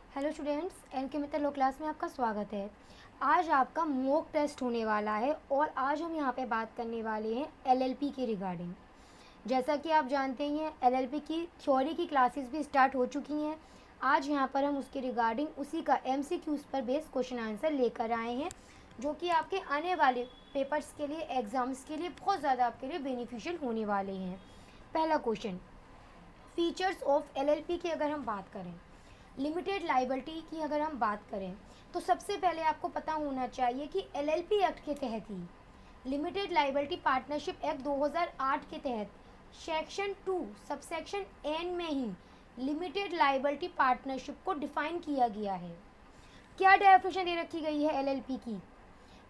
Hello students, N के मित्तल लो class में आपका स्वागत है। आज आपका मॉक टेस्ट होने वाला है और आज हम यहाँ पे बात करने वाले हैं एलएलपी के रिगार्डिंग। जैसा कि आप जानते ही हैं, एलएलपी की थ्योरी की क्लासेस भी स्टार्ट हो चुकी हैं। आज यहाँ पर हम उसके रिगार्डिंग उसी का एमसीक्यूज़ पर बेस्ड क्वेश्चन आंसर लेकर आए हैं, जो कि आपके आने वाले पेपर्स के लिए, एग्ज़ाम्स के लिए बहुत ज़्यादा आपके लिए बेनिफिशियल होने वाले हैं। पहला क्वेश्चन, फीचर्स ऑफ एलएलपी की अगर हम बात करें, लिमिटेड लाइबिलिटी की अगर हम बात करें, तो सबसे पहले आपको पता होना चाहिए कि एलएलपी एक्ट के तहत ही लिमिटेड लाइबिलिटी पार्टनरशिप एक्ट 2008 के तहत सेक्शन 2 सबसेक्शन एन में ही लिमिटेड लाइबिलिटी पार्टनरशिप को डिफाइन किया गया है। क्या डेफिनेशन दे रखी गई है एलएलपी की?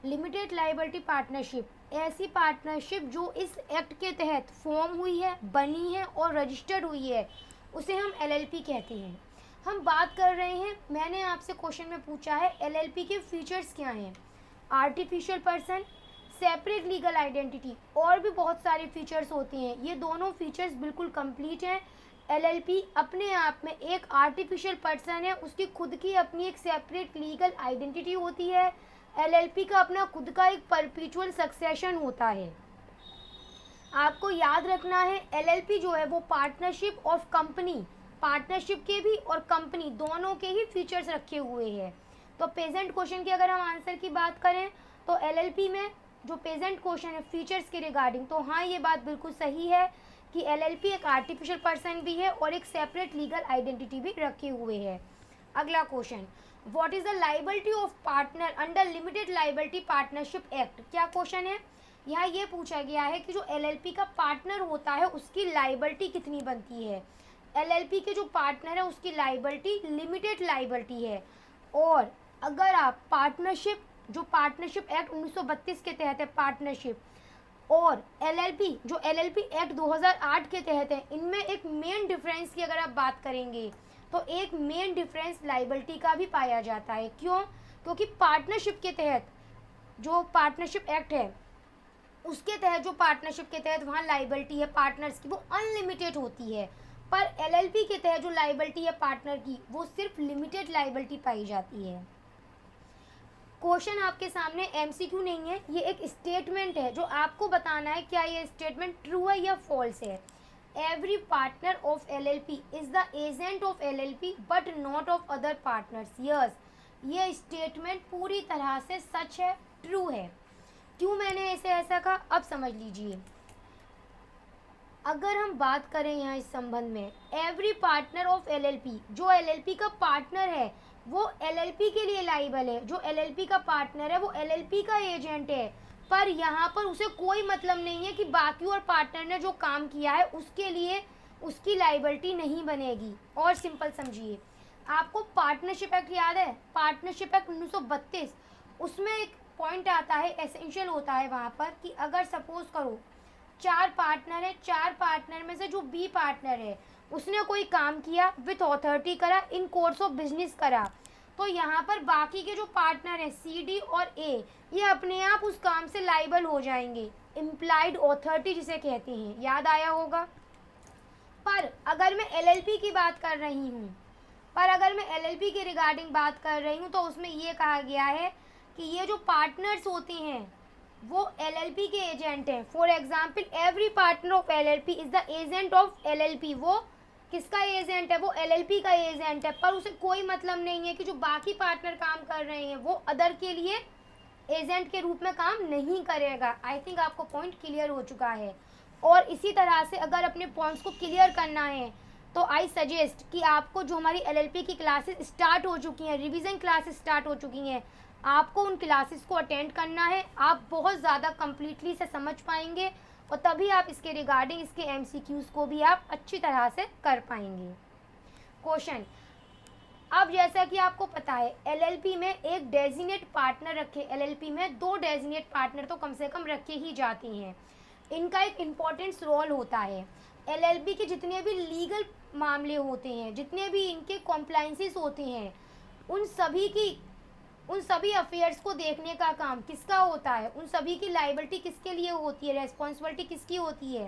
लिमिटेड लाइबिलिटी पार्टनरशिप ऐसी पार्टनरशिप जो इस एक्ट के तहत फॉर्म हुई है, बनी है और रजिस्टर्ड हुई है, उसे हम एलएलपी कहते हैं। हम बात कर रहे हैं, मैंने आपसे क्वेश्चन में पूछा है एलएलपी के फीचर्स क्या हैं। Artificial person, separate legal identity और भी बहुत सारे फीचर्स होते हैं। ये दोनों फीचर्स बिल्कुल कंप्लीट हैं। एलएलपी अपने आप में एक आर्टिफिशियल पर्सन है, उसकी खुद की अपनी एक सेपरेट लीगल आइडेंटिटी होती है। एलएलपी का अपना खुद का एक परपेचुअल सक्सेशन होता है। आपको याद रखना है, एलएलपी जो है वो पार्टनरशिप ऑफ कंपनी, पार्टनरशिप के भी और कंपनी दोनों के ही फीचर्स रखे हुए हैं। तो प्रेजेंट क्वेश्चन की अगर हम आंसर की बात करें, तो एलएलपी में जो प्रेजेंट क्वेश्चन है फीचर्स के रिगार्डिंग, तो हाँ, ये बात बिल्कुल सही है कि एलएलपी एक आर्टिफिशियल पर्सन भी है और एक सेपरेट लीगल आइडेंटिटी भी रखे हुए है। अगला question, what is the liability of partner under limited liability partnership act? क्या क्वेश्चन है? यहाँ ये पूछा गया है कि जो एलएलपी का पार्टनर होता है उसकी लाइबिलिटी कितनी बनती है। एलएलपी के जो पार्टनर है उसकी लाइबिलिटी लिमिटेड लाइबिलिटी है। और अगर आप पार्टनरशिप, जो पार्टनरशिप एक्ट 1932 के तहत है पार्टनरशिप, और एलएलपी जो एलएलपी एक्ट 2008 के तहत है, इनमें एक मेन डिफरेंस की अगर आप बात करेंगे, तो एक मेन डिफरेंस लाइबिलिटी का भी पाया जाता है। क्यों? क्योंकि पार्टनरशिप के तहत जो पार्टनरशिप एक्ट है, उसके तहत जो पार्टनरशिप के तहत वहाँ लाइबिलिटी है पार्टनर्स की, वो अनलिमिटेड होती है। पर एलएलपी के तहत जो लाइबिलिटी है पार्टनर की, वो सिर्फ लिमिटेड लाइबिलिटी पाई जाती है। क्वेश्चन आपके सामने एमसीक्यू नहीं है, ये एक स्टेटमेंट है जो आपको बताना है क्या ये स्टेटमेंट ट्रू है या फॉल्स है। Every partner of LLP is the agent of LLP but not of other partners. Yes, ये स्टेटमेंट पूरी तरह से सच है, ट्रू है। क्यों मैंने इसे ऐसा कहा, अब समझ लीजिए। अगर हम बात करें यहाँ इस संबंध में, एवरी पार्टनर ऑफ एलएलपी, जो एलएलपी का पार्टनर है वो एलएलपी के लिए लाइबल है। जो एलएलपी का पार्टनर है वो एलएलपी का एजेंट है। पर यहाँ पर उसे कोई मतलब नहीं है कि बाकी और पार्टनर ने जो काम किया है उसके लिए उसकी लाइबिलिटी नहीं बनेगी। और सिंपल समझिए, आपको पार्टनरशिप एक्ट याद है? पार्टनरशिप एक्ट 1932, उसमें एक पॉइंट आता है, एसेंशियल होता है वहाँ पर, कि अगर सपोज करो 4 पार्टनर है, 4 पार्टनर में से जो बी पार्टनर है उसने कोई काम किया, विथ अथॉरिटी करा, इन कोर्स ऑफ बिजनेस करा, तो यहाँ पर बाकी के जो पार्टनर हैं सी, डी और ए, ये अपने आप उस काम से लाइबल हो जाएंगे। इम्प्लाइड अथॉरिटी जिसे कहते हैं, याद आया होगा। पर अगर मैं एलएलपी की बात कर रही हूँ, के रिगार्डिंग बात कर रही हूँ, तो उसमें ये कहा गया है कि ये जो पार्टनर्स होते हैं वो एलएलपी के एजेंट हैं। For example, every partner of LLP is the agent of LLP. वो किसका एजेंट है? वो एलएलपी का एजेंट है। पर उसे कोई मतलब नहीं है कि जो बाकी पार्टनर काम कर रहे हैं वो अदर के लिए एजेंट के रूप में काम नहीं करेगा। आई थिंक आपको पॉइंट क्लियर हो चुका है। और इसी तरह से अगर अपने पॉइंट्स को क्लियर करना है, तो आई सजेस्ट कि आपको जो हमारी एलएलपी की क्लासेस स्टार्ट हो चुकी हैं, रिवीजन क्लासेस स्टार्ट हो चुकी हैं, आपको उन क्लासेस को अटेंड करना है। आप बहुत ज़्यादा कम्प्लीटली से समझ पाएंगे और तभी आप इसके रिगार्डिंग इसके एमसीक्यूज़ को भी आप अच्छी तरह से कर पाएंगे। क्वेश्चन, अब जैसा कि आपको पता है एलएलपी में एक डेजिग्नेट पार्टनर रखे, एलएलपी में 2 डेजिग्नेट पार्टनर तो कम से कम रखे ही जाते हैं। इनका एक इम्पॉर्टेंट रोल होता है। एलएलपी के जितने भी लीगल मामले होते हैं, जितने भी इनके कॉम्प्लाइंसेस होते हैं, उन सभी अफेयर्स को देखने का काम किसका होता है? उन सभी की लाइबिलिटी किसके लिए होती है, रेस्पॉन्सिबिलिटी किसकी होती है?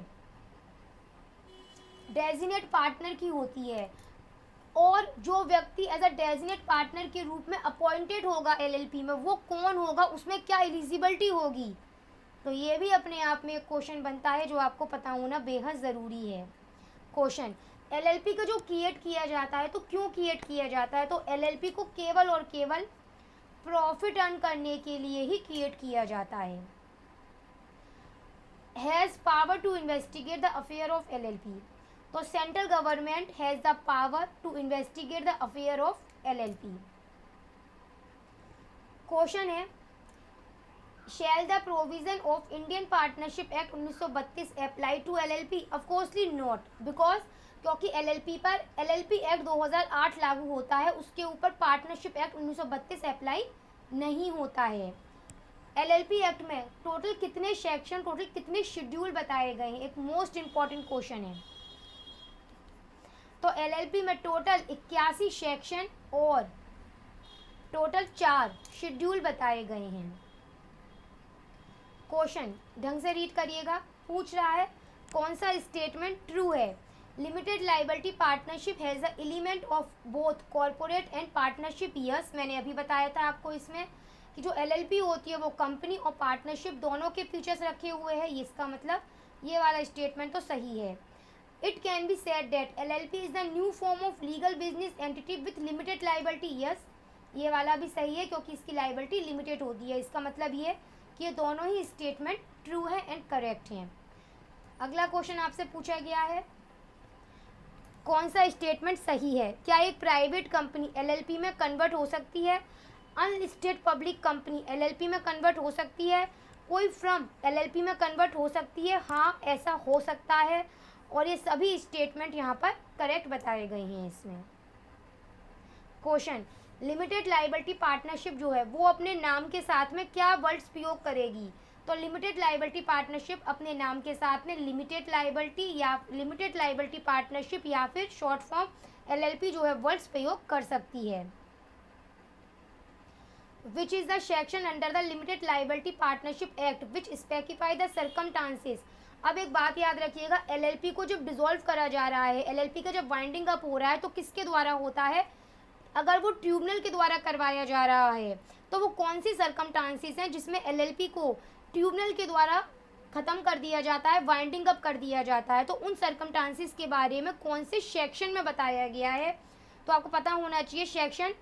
डेजिग्नेट पार्टनर की होती है। और जो व्यक्ति एज अ डेजिग्नेट पार्टनर के रूप में अपॉइंटेड होगा एलएलपी में, वो कौन होगा, उसमें क्या एलिजिबिलिटी होगी। तो ये भी अपने आप में एक क्वेश्चन बनता है जो आपको पता होना बेहद ज़रूरी है। क्वेश्चन, एलएलपी का जो क्रिएट किया जाता है तो क्यों क्रिएट किया जाता है, तो एलएलपी को केवल और केवल प्रॉफिट अर्न करने के लिए ही क्रिएट किया जाता है। Has power to investigate the affair of LLP, तो central government has the power to investigate the affair of LLP. Question है, shall the provision of Indian partnership act 1932 apply to LLP, of course not, because क्योंकि LLP पर LLP act 2008 लागू होता है, उसके ऊपर partnership act 1932 apply नहीं होता है। एलएलपी एक्ट में टोटल कितने सेक्शन, टोटल कितने शेड्यूल बताए गए हैं, एक मोस्ट इंपॉर्टेंट क्वेश्चन है। तो एलएलपी में टोटल 81 सेक्शन और टोटल 4 शेड्यूल बताए गए हैं। क्वेश्चन ढंग से रीड करिएगा। पूछ रहा है कौन सा स्टेटमेंट ट्रू है। Limited liability partnership has the element of both corporate and partnership. Yes, मैंने अभी बताया था आपको इसमें कि जो एलएलपी होती है वो कंपनी और पार्टनरशिप दोनों के फीचर्स रखे हुए हैं। इसका मतलब ये वाला स्टेटमेंट तो सही है। It can be said that LLP is the new form of legal business entity with limited liability. Yes, ये वाला भी सही है क्योंकि इसकी लाइबिलिटी लिमिटेड होती है। इसका मतलब ये कि ये दोनों ही स्टेटमेंट ट्रू है एंड करेक्ट हैं। अगला क्वेश्चन आपसे पूछा गया है कौन सा स्टेटमेंट सही है। क्या एक प्राइवेट कंपनी एलएलपी में कन्वर्ट हो सकती है। अनलिस्टेड पब्लिक कंपनी एलएलपी में कन्वर्ट हो सकती है। कोई फर्म एलएलपी में कन्वर्ट हो सकती है। हाँ, ऐसा हो सकता है और ये सभी स्टेटमेंट यहाँ पर करेक्ट बताए गए हैं इसमें। क्वेश्चन, लिमिटेड लाइबिलिटी पार्टनरशिप जो है वो अपने नाम के साथ में क्या वर्ड्स प्रयोग करेगी। तो लिमिटेड लाइबिलिटी पार्टनरशिप अपने नाम के साथ में लिमिटेड लाइबिलिटी या लिमिटेड लाइबिलिटी पार्टनरशिप या फिर शॉर्ट फॉर्म एलएलपी जो है वर्ड्स प्रयोग कर सकती है। Which is the section under the limited liability partnership act which specify the circumstances. अब एक बात याद रखिएगा, एलएलपी को जब डिसॉल्व करा जा रहा है, एलएलपी का जब वाइंडिंग अप हो रहा है तो किसके द्वारा होता है। अगर वो ट्रिब्यूनल के द्वारा करवाया जा रहा है तो वो कौन सी सर्कमस्टांसेस हैं जिसमें एलएलपी को ट्रिब्यूनल के द्वारा ख़त्म कर दिया जाता है, वाइंडिंग अप कर दिया जाता है। तो उन सर्कमस्टांसेस के बारे में कौन से सेक्शन में बताया गया है, तो आपको पता होना चाहिए। सेक्शन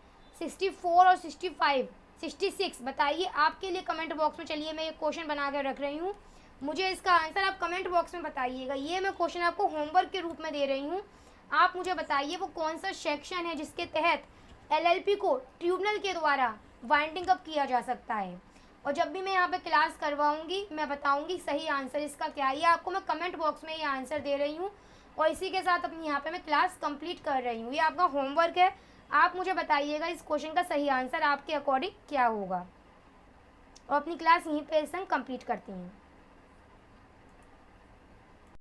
64 और 65, 66 बताइए आपके लिए कमेंट बॉक्स में। चलिए मैं एक क्वेश्चन बना कर रख रही हूँ, मुझे इसका आंसर आप कमेंट बॉक्स में बताइएगा। ये मैं क्वेश्चन आपको होमवर्क के रूप में दे रही हूँ, आप मुझे बताइए वो कौन सा सेक्शन है जिसके तहत एलएलपी को ट्रिब्यूनल के द्वारा वाइंडिंग अप किया जा सकता है। और जब भी मैं यहाँ पे क्लास करवाऊंगी मैं बताऊंगी सही आंसर इसका क्या है। ये आपको मैं कमेंट बॉक्स में ये आंसर दे रही हूँ और इसी के साथ अपनी यहाँ पे मैं क्लास कंप्लीट कर रही हूँ। ये आपका होमवर्क है, आप मुझे बताइएगा इस क्वेश्चन का सही आंसर आपके अकॉर्डिंग क्या होगा। और अपनी क्लास यहीं पे संग कंप्लीट करती हैं।